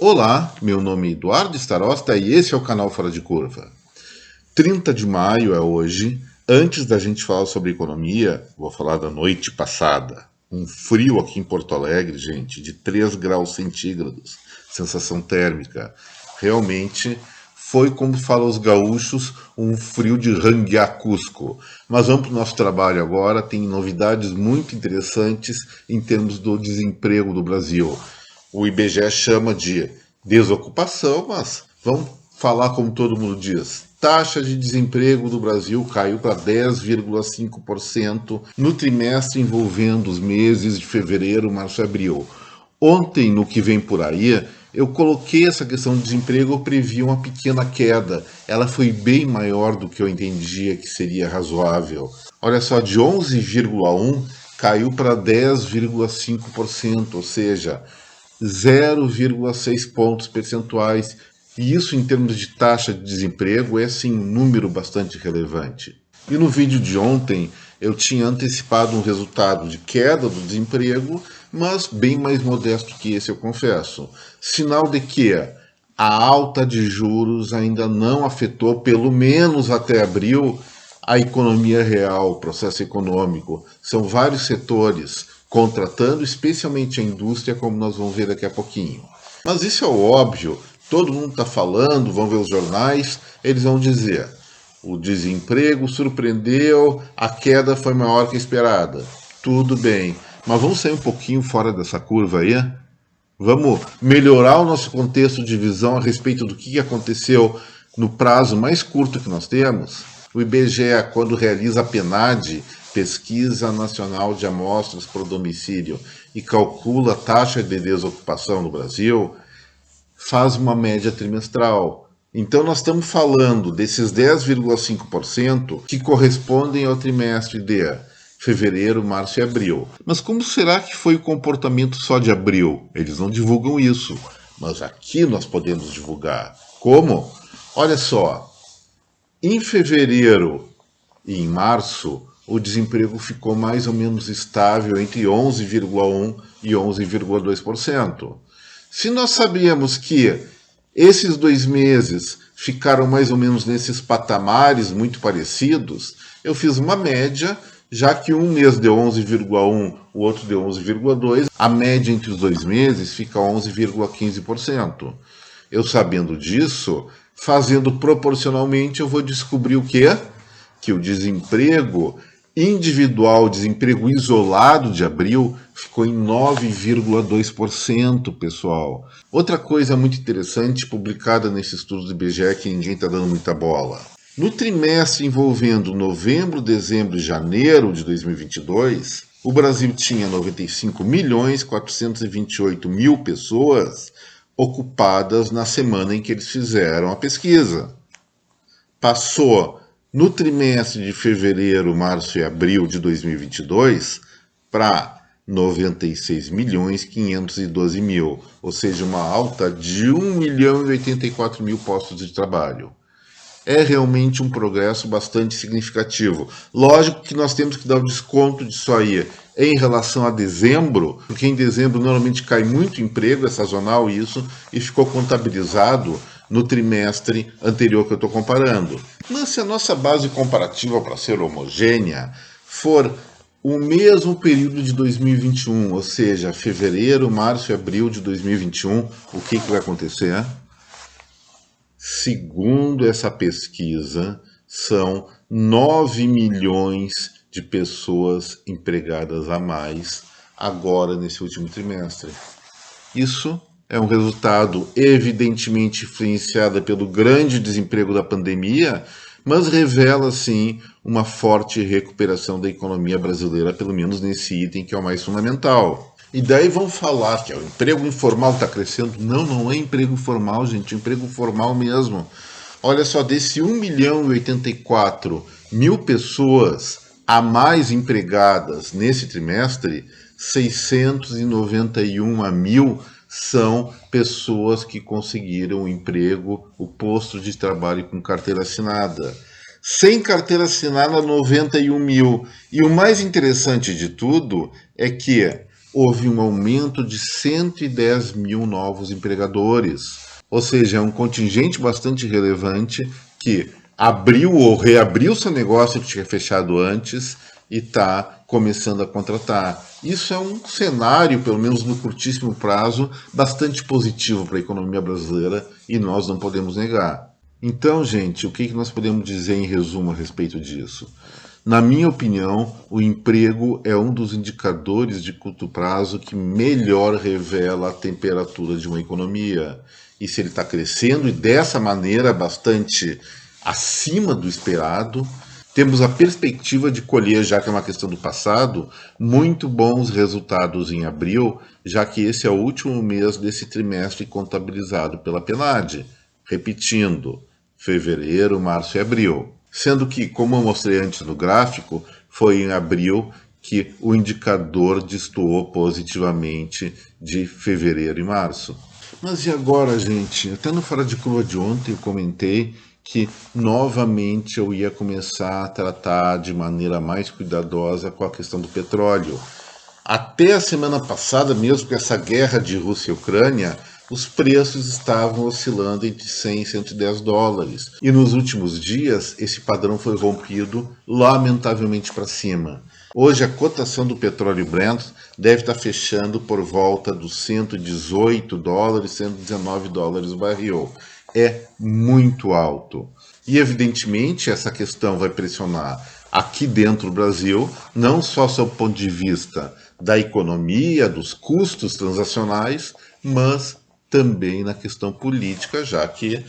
Olá, meu nome é Eduardo Starosta e esse é o canal Fora de Curva. 30 de maio é hoje. Antes da gente falar sobre economia, vou falar da noite passada. Um frio aqui em Porto Alegre, gente, de 3 graus centígrados. Sensação térmica. Realmente foi, como falam os gaúchos, um frio de ranguear Cusco. Mas vamos para o nosso trabalho agora. Tem novidades muito interessantes em termos do desemprego do Brasil. O IBGE chama de desocupação, mas vamos falar como todo mundo diz. Taxa de desemprego do Brasil caiu para 10,5% no trimestre envolvendo os meses de fevereiro, março e abril. Ontem, no que vem por aí, eu coloquei essa questão de desemprego, eu previ uma pequena queda. Ela foi bem maior do que eu entendia que seria razoável. Olha só, de 11,1% caiu para 10,5%, ou seja, 0,6 pontos percentuais. E isso, em termos de taxa de desemprego, é sim um número bastante relevante. E no vídeo de ontem, eu tinha antecipado um resultado de queda do desemprego, mas bem mais modesto que esse, eu confesso. Sinal de que a alta de juros ainda não afetou, pelo menos até abril, a economia real, o processo econômico. São vários setores contratando, especialmente a indústria, como nós vamos ver daqui a pouquinho. Mas isso é o óbvio, todo mundo está falando, vão ver os jornais, eles vão dizer: o desemprego surpreendeu, a queda foi maior que a esperada. Tudo bem, mas vamos sair um pouquinho fora dessa curva aí? Vamos melhorar o nosso contexto de visão a respeito do que aconteceu no prazo mais curto que nós temos? O IBGE, quando realiza a PNAD, Pesquisa Nacional de Amostras por Domicílio, e calcula a taxa de desocupação no Brasil, faz uma média trimestral. Então, nós estamos falando desses 10,5% que correspondem ao trimestre de fevereiro, março e abril. Mas como será que foi o comportamento só de abril? Eles não divulgam isso, mas aqui nós podemos divulgar. Como? Olha só, em fevereiro e em março, o desemprego ficou mais ou menos estável entre 11,1% e 11,2%. Se nós sabíamos que esses 2 meses ficaram mais ou menos nesses patamares muito parecidos, eu fiz uma média, já que um mês deu 11,1%, o outro deu 11,2%, a média entre os 2 meses fica 11,15%. Eu sabendo disso, fazendo proporcionalmente, eu vou descobrir o quê? Que o desemprego individual, desemprego isolado de abril, ficou em 9,2%, pessoal. Outra coisa muito interessante, publicada nesse estudo do IBGE, que ninguém está dando muita bola. No trimestre envolvendo novembro, dezembro e janeiro de 2022, o Brasil tinha 95.428.000 pessoas ocupadas na semana em que eles fizeram a pesquisa. Passou no trimestre de fevereiro, março e abril de 2022 para 96.512.000, ou seja, uma alta de 1.084.000 postos de trabalho. É realmente um progresso bastante significativo. Lógico que nós temos que dar o desconto disso aí em relação a dezembro, porque em dezembro normalmente cai muito emprego, é sazonal isso, e ficou contabilizado no trimestre anterior que eu estou comparando. Mas se a nossa base comparativa, para ser homogênea, for o mesmo período de 2021, ou seja, fevereiro, março e abril de 2021, o que vai acontecer? Segundo essa pesquisa, são 9 milhões de pessoas empregadas a mais agora nesse último trimestre. Isso é um resultado evidentemente influenciado pelo grande desemprego da pandemia, mas revela sim uma forte recuperação da economia brasileira, pelo menos nesse item que é o mais fundamental. E daí vão falar que o emprego informal está crescendo. Não, não é emprego formal, gente, é emprego formal mesmo. Olha só, desse 1.084.000 pessoas a mais empregadas nesse trimestre, 691.000 são pessoas que conseguiram o emprego, o posto de trabalho com carteira assinada. Sem carteira assinada, 91.000. E o mais interessante de tudo é que houve um aumento de 110 mil novos empregadores. Ou seja, é um contingente bastante relevante que abriu ou reabriu seu negócio que tinha fechado antes e está começando a contratar. Isso é um cenário, pelo menos no curtíssimo prazo, bastante positivo para a economia brasileira e nós não podemos negar. Então, gente, o que nós podemos dizer em resumo a respeito disso? Na minha opinião, o emprego é um dos indicadores de curto prazo que melhor revela a temperatura de uma economia. E se ele está crescendo e dessa maneira bastante acima do esperado, temos a perspectiva de colher, já que é uma questão do passado, muito bons resultados em abril, já que esse é o último mês desse trimestre contabilizado pela PNAD. Repetindo, fevereiro, março e abril. Sendo que, como eu mostrei antes no gráfico, foi em abril que o indicador destoou positivamente de fevereiro e março. Mas e agora, gente? Até no Fora de Curva de ontem eu comentei que novamente eu ia começar a tratar de maneira mais cuidadosa com a questão do petróleo. Até a semana passada, mesmo com essa guerra de Rússia e Ucrânia, os preços estavam oscilando entre 100 e 110 dólares. E nos últimos dias, esse padrão foi rompido lamentavelmente para cima. Hoje, a cotação do petróleo Brent deve estar fechando por volta dos 118 dólares, 119 dólares o barril. É muito alto. E, evidentemente, essa questão vai pressionar aqui dentro do Brasil, não só sob o ponto de vista da economia, dos custos transacionais, mas também na questão política, já que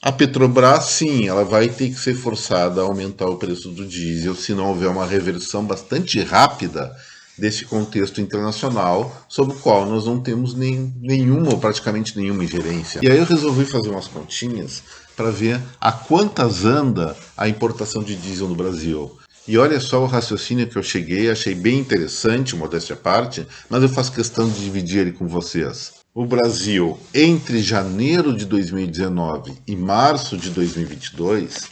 a Petrobras, sim, ela vai ter que ser forçada a aumentar o preço do diesel se não houver uma reversão bastante rápida desse contexto internacional, sobre o qual nós não temos nenhuma ou praticamente nenhuma ingerência. E aí eu resolvi fazer umas continhas para ver a quantas anda a importação de diesel no Brasil. E olha só o raciocínio que eu cheguei, achei bem interessante, modéstia à parte, mas eu faço questão de dividir ele com vocês. O Brasil, entre janeiro de 2019 e março de 2022,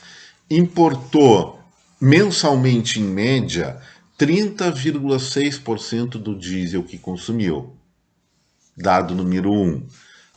importou mensalmente, em média, 30,6% do diesel que consumiu. Dado número 1.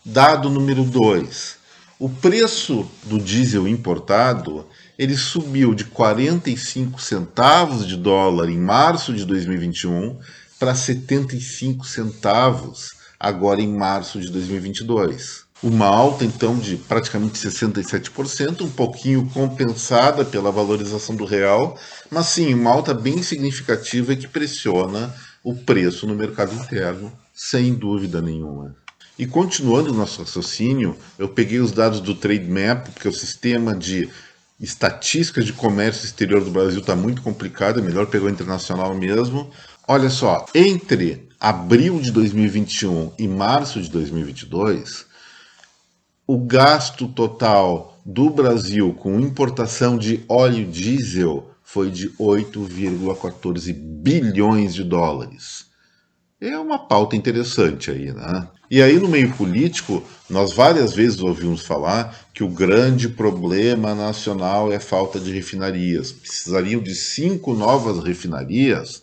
Dado número 2. O preço do diesel importado ele subiu de 45 centavos de dólar em março de 2021 para 75 centavos agora em março de 2022. Uma alta, então, de praticamente 67%, um pouquinho compensada pela valorização do real, mas sim, uma alta bem significativa que pressiona o preço no mercado interno, sem dúvida nenhuma. E continuando o nosso raciocínio, eu peguei os dados do Trademap, porque o sistema de estatísticas de comércio exterior do Brasil está muito complicado, é melhor pegar o internacional mesmo. Olha só, entre abril de 2021 e março de 2022, o gasto total do Brasil com importação de óleo diesel foi de 8,14 bilhões de dólares. É uma pauta interessante aí, né? E aí no meio político, nós várias vezes ouvimos falar que o grande problema nacional é a falta de refinarias. Precisariam de 5 novas refinarias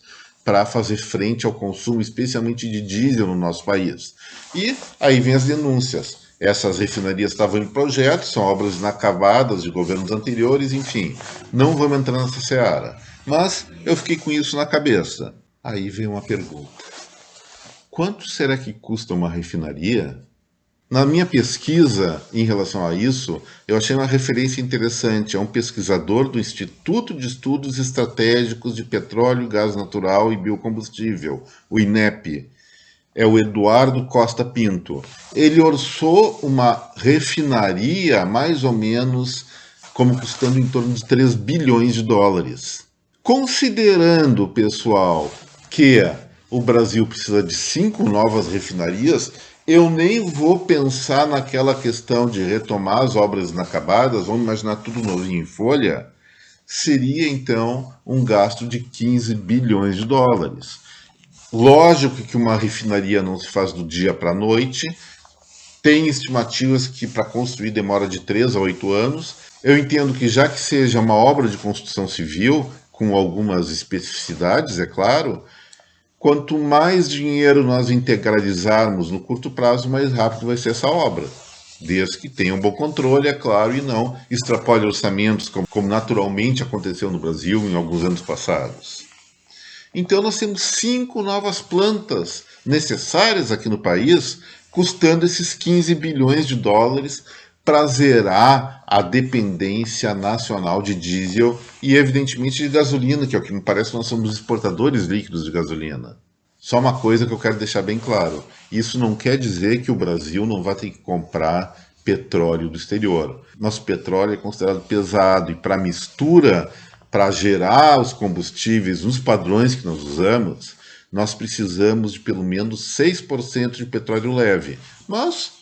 para fazer frente ao consumo, especialmente de diesel no nosso país. E aí vem as denúncias. Essas refinarias estavam em projeto, são obras inacabadas de governos anteriores, enfim. Não vamos entrar nessa seara. Mas eu fiquei com isso na cabeça. Aí vem uma pergunta. Quanto será que custa uma refinaria? Na minha pesquisa em relação a isso, eu achei uma referência interessante. É um pesquisador do Instituto de Estudos Estratégicos de Petróleo, Gás Natural e Biocombustível, o INEP. É o Eduardo Costa Pinto. Ele orçou uma refinaria mais ou menos como custando em torno de 3 bilhões de dólares. Considerando, pessoal, que o Brasil precisa de 5 novas refinarias, eu nem vou pensar naquela questão de retomar as obras inacabadas, vamos imaginar tudo novinho em folha, seria então um gasto de 15 bilhões de dólares. Lógico que uma refinaria não se faz do dia para a noite, tem estimativas que para construir demora de 3 a 8 anos. Eu entendo que já que seja uma obra de construção civil, com algumas especificidades, é claro, Quanto mais dinheiro nós integralizarmos no curto prazo, mais rápido vai ser essa obra. Desde que tenha um bom controle, é claro, e não extrapole orçamentos, como naturalmente aconteceu no Brasil em alguns anos passados. Então nós temos 5 novas plantas necessárias aqui no país, custando esses 15 bilhões de dólares para zerar a dependência nacional de diesel e, evidentemente, de gasolina, que é o que me parece que nós somos exportadores líquidos de gasolina. Só uma coisa que eu quero deixar bem claro: isso não quer dizer que o Brasil não vai ter que comprar petróleo do exterior. Nosso petróleo é considerado pesado e para mistura, para gerar os combustíveis nos padrões que nós usamos, nós precisamos de pelo menos 6% de petróleo leve. Mas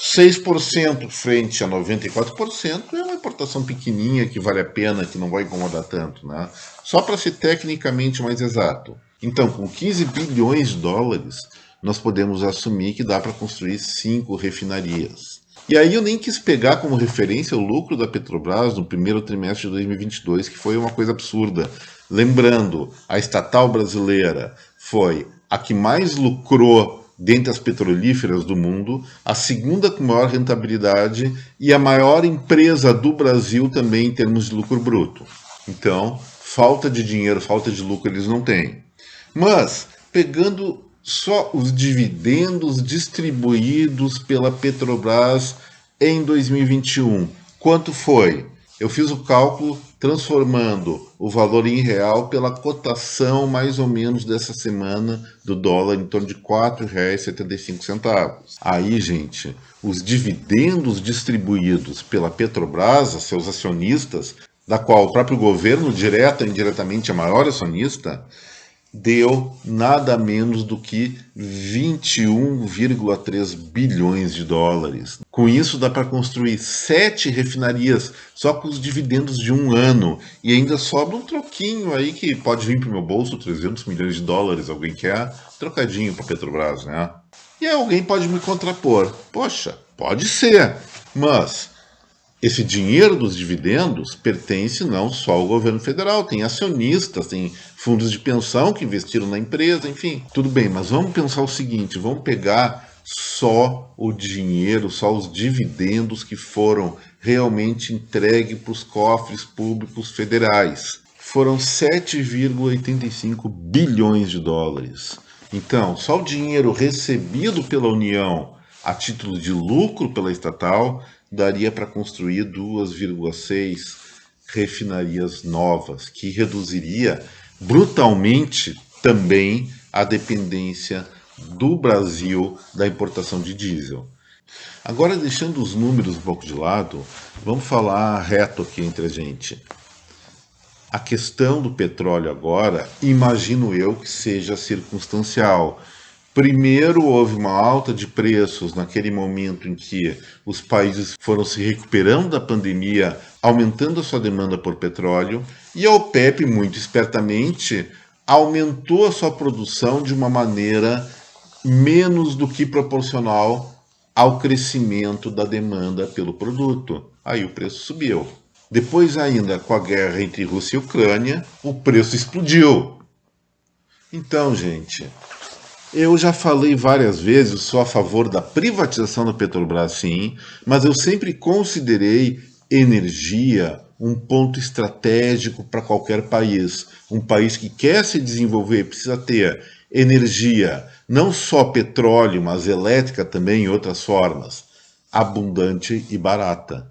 6% frente a 94% é uma importação pequenininha que vale a pena, que não vai incomodar tanto, né? Só para ser tecnicamente mais exato. Então, com 15 bilhões de dólares, nós podemos assumir que dá para construir 5 refinarias. E aí eu nem quis pegar como referência o lucro da Petrobras no primeiro trimestre de 2022, que foi uma coisa absurda. Lembrando, a estatal brasileira foi a que mais lucrou dentre as petrolíferas do mundo, a segunda com maior rentabilidade e a maior empresa do Brasil também em termos de lucro bruto. Então, falta de dinheiro, falta de lucro eles não têm. Mas, pegando só os dividendos distribuídos pela Petrobras em 2021, quanto foi? Eu fiz o cálculo transformando o valor em real pela cotação mais ou menos dessa semana do dólar, em torno de R$ 4,75. Aí, gente, os dividendos distribuídos pela Petrobras a seus acionistas, da qual o próprio governo, direto ou indiretamente, é maior acionista, deu nada menos do que 21,3 bilhões de dólares. Com isso dá para construir 7 refinarias só com os dividendos de um ano. E ainda sobra um troquinho aí que pode vir para o meu bolso, 300 milhões de dólares, alguém quer? Trocadinho para a Petrobras, né? E aí alguém pode me contrapor. Poxa, pode ser, mas esse dinheiro dos dividendos pertence não só ao governo federal, tem acionistas, tem fundos de pensão que investiram na empresa, enfim, tudo bem, mas vamos pensar o seguinte, vamos pegar só o dinheiro, só os dividendos que foram realmente entregues para os cofres públicos federais. Foram 7,85 bilhões de dólares. Então, só o dinheiro recebido pela União a título de lucro pela estatal daria para construir 2,6 refinarias novas, que reduziria brutalmente também a dependência do Brasil da importação de diesel. Agora, deixando os números um pouco de lado, vamos falar reto aqui entre a gente. A questão do petróleo agora, imagino eu que seja circunstancial. Primeiro, houve uma alta de preços naquele momento em que os países foram se recuperando da pandemia, aumentando a sua demanda por petróleo, e a OPEP, muito espertamente, aumentou a sua produção de uma maneira menos do que proporcional ao crescimento da demanda pelo produto. Aí o preço subiu. Depois, ainda com a guerra entre Rússia e Ucrânia, o preço explodiu. Então, gente, eu já falei várias vezes, sou a favor da privatização da Petrobras, sim, mas eu sempre considerei energia um ponto estratégico para qualquer país. Um país que quer se desenvolver precisa ter energia, não só petróleo, mas elétrica também, em outras formas, abundante e barata.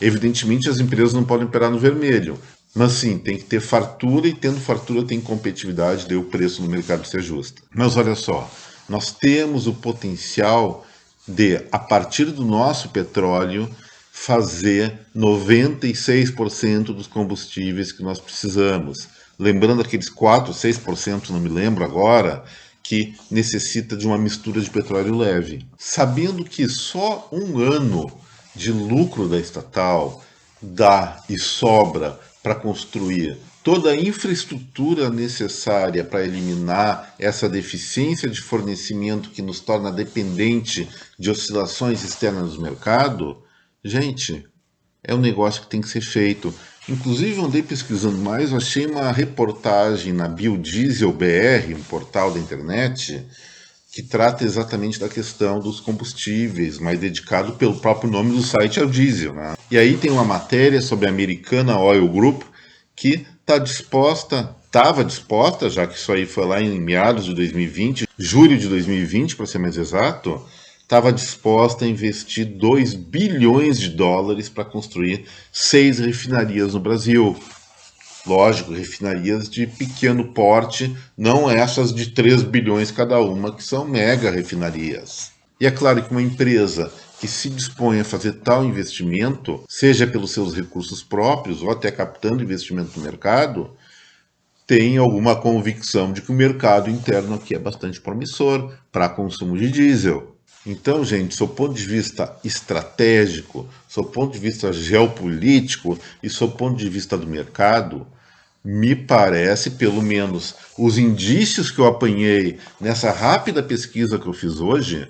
Evidentemente, as empresas não podem operar no vermelho, mas sim, tem que ter fartura e tendo fartura tem competitividade, daí o preço no mercado se ajusta. Mas olha só, nós temos o potencial de, a partir do nosso petróleo, fazer 96% dos combustíveis que nós precisamos. Lembrando aqueles 4, 6%, não me lembro agora, que necessita de uma mistura de petróleo leve. Sabendo que só um ano de lucro da estatal dá e sobra para construir toda a infraestrutura necessária para eliminar essa deficiência de fornecimento que nos torna dependente de oscilações externas do mercado, gente, é um negócio que tem que ser feito. Inclusive, eu andei pesquisando mais, eu achei uma reportagem na Biodiesel BR, um portal da internet, que trata exatamente da questão dos combustíveis, mais dedicado pelo próprio nome do site ao diesel, né? E aí tem uma matéria sobre a Americana Oil Group, que estava disposta, já que isso aí foi lá em meados de 2020, julho de 2020, para ser mais exato, estava disposta a investir 2 bilhões de dólares para construir 6 refinarias no Brasil. Lógico, refinarias de pequeno porte, não essas de 3 bilhões cada uma, que são mega refinarias. E é claro que uma empresa que se dispõe a fazer tal investimento, seja pelos seus recursos próprios ou até captando investimento no mercado, tem alguma convicção de que o mercado interno aqui é bastante promissor para consumo de diesel. Então, gente, sob o ponto de vista estratégico, sob o ponto de vista geopolítico e sob o ponto de vista do mercado, me parece, pelo menos os indícios que eu apanhei nessa rápida pesquisa que eu fiz hoje,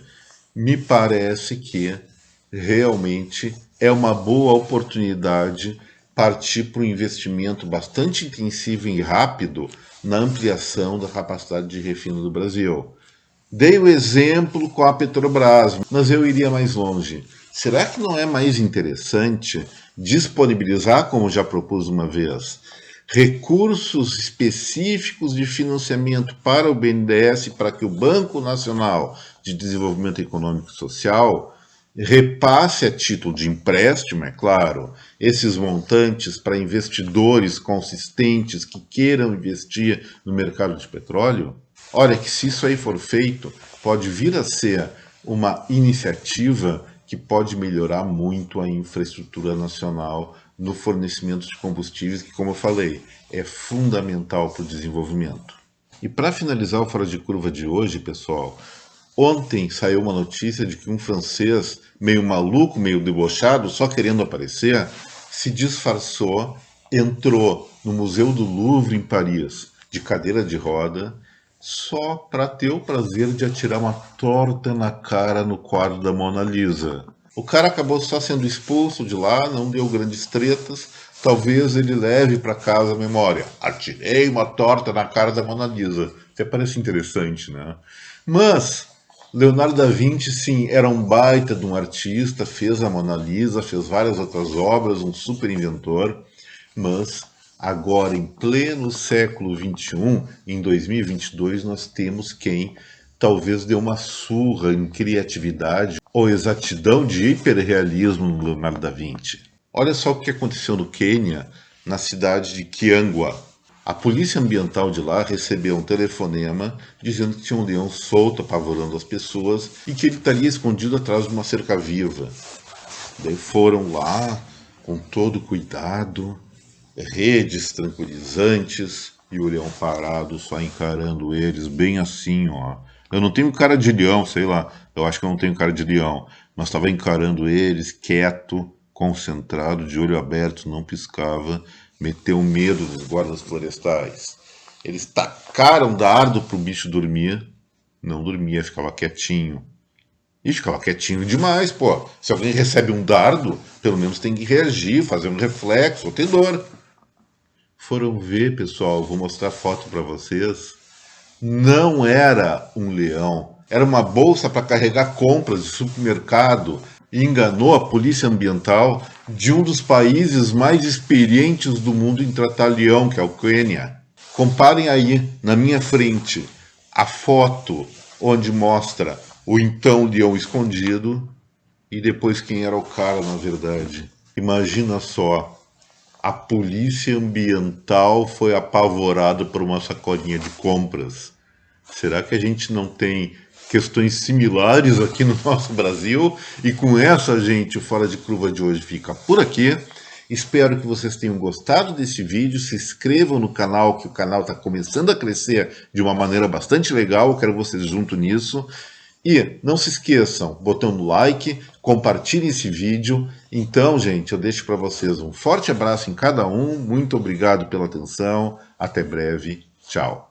me parece que realmente é uma boa oportunidade partir para um investimento bastante intensivo e rápido na ampliação da capacidade de refino do Brasil. Dei o exemplo com a Petrobras, mas eu iria mais longe. Será que não é mais interessante disponibilizar, como já propus uma vez, recursos específicos de financiamento para o BNDES, para que o Banco Nacional de Desenvolvimento Econômico e Social repasse a título de empréstimo, é claro, esses montantes para investidores consistentes que queiram investir no mercado de petróleo? Olha que se isso aí for feito, pode vir a ser uma iniciativa que pode melhorar muito a infraestrutura nacional no fornecimento de combustíveis, que, como eu falei, é fundamental para o desenvolvimento. E para finalizar o Fora de Curva de hoje, pessoal, ontem saiu uma notícia de que um francês, meio maluco, meio debochado, só querendo aparecer, se disfarçou, entrou no Museu do Louvre em Paris, de cadeira de roda, só para ter o prazer de atirar uma torta na cara no quadro da Mona Lisa. O cara acabou só sendo expulso de lá, não deu grandes tretas. Talvez ele leve para casa a memória. Atirei uma torta na cara da Mona Lisa. Até parece interessante, né? Mas Leonardo da Vinci, sim, era um baita de um artista, fez a Mona Lisa, fez várias outras obras, um super inventor, mas agora, em pleno século XXI, em 2022, nós temos quem talvez dê uma surra em criatividade ou exatidão de hiperrealismo no Leonardo da Vinci. Olha só o que aconteceu no Quênia, na cidade de Kiangwa. A polícia ambiental de lá recebeu um telefonema dizendo que tinha um leão solto apavorando as pessoas e que ele estaria escondido atrás de uma cerca viva. Daí foram lá com todo cuidado, redes tranquilizantes e o leão parado só encarando eles bem assim, ó. Eu não tenho cara de leão, sei lá, eu acho que eu não tenho cara de leão, mas estava encarando eles quieto, concentrado, de olho aberto, não piscava, meteu medo dos guardas florestais. Eles tacaram dardo pro bicho dormir, não dormia, ficava quietinho. E ficava quietinho demais, pô. Se alguém recebe um dardo, pelo menos tem que reagir, fazer um reflexo, ou ter dor. Foram ver, pessoal, vou mostrar a foto para vocês. Não era um leão, era uma bolsa para carregar compras de supermercado e enganou a polícia ambiental de um dos países mais experientes do mundo em tratar leão, que é o Quênia. Comparem aí, na minha frente, a foto onde mostra o então leão escondido e depois quem era o cara, na verdade. Imagina só. A polícia ambiental foi apavorada por uma sacolinha de compras. Será que a gente não tem questões similares aqui no nosso Brasil? E com essa, gente, o Fora de Curva de hoje fica por aqui. Espero que vocês tenham gostado desse vídeo. Se inscrevam no canal, que o canal está começando a crescer de uma maneira bastante legal. Eu quero vocês junto nisso. E não se esqueçam, botão no like, compartilhem esse vídeo. Então, gente, eu deixo para vocês um forte abraço em cada um. Muito obrigado pela atenção. Até breve. Tchau.